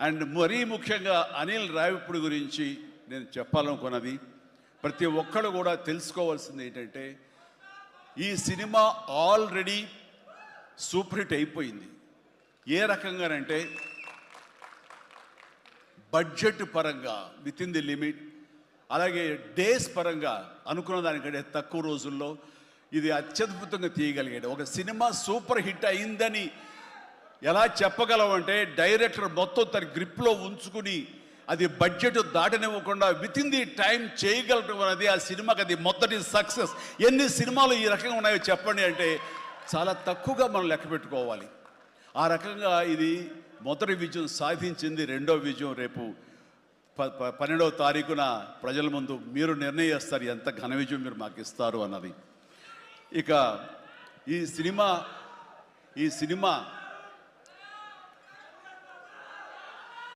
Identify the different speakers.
Speaker 1: And మరీ ముఖ్యంగా అనిల్ రావిపూడి గురించి నేను చెప్పాలనుకున్నది, ప్రతి ఒక్కరు కూడా తెలుసుకోవాల్సింది ఏంటంటే, ఈ సినిమా ఆల్రెడీ సూపర్ హిట్ అయిపోయింది. ఏ రకంగానంటే బడ్జెట్ పరంగా విత్ ఇన్ ది లిమిట్, అలాగే డేస్ పరంగా అనుకున్న దానికంటే తక్కువ రోజుల్లో ఇది అత్యద్భుతంగా తీయగలిగాడు. ఒక సినిమా సూపర్ హిట్ అయిందని ఎలా చెప్పగలవంటే, డైరెక్టర్ మొత్తం తన గ్రిప్లో ఉంచుకుని అది బడ్జెట్ దాటనివ్వకుండా విత్ ఇన్ ది టైం చేయగలటం అనేది ఆ సినిమాకి అది మొదటి సక్సెస్. ఎన్ని సినిమాలు ఈ రకంగా ఉన్నాయో చెప్పండి అంటే చాలా తక్కువగా మనం లెక్క పెట్టుకోవాలి. ఆ రకంగా ఇది మొదటి విజయం సాధించింది. రెండో విజయం రేపు 12వ తారీఖున ప్రజల ముందు మీరు నిర్ణయిస్తారు ఎంత ఘన విజయం మీరు మాకు ఇస్తారు అన్నది. ఇక ఈ సినిమా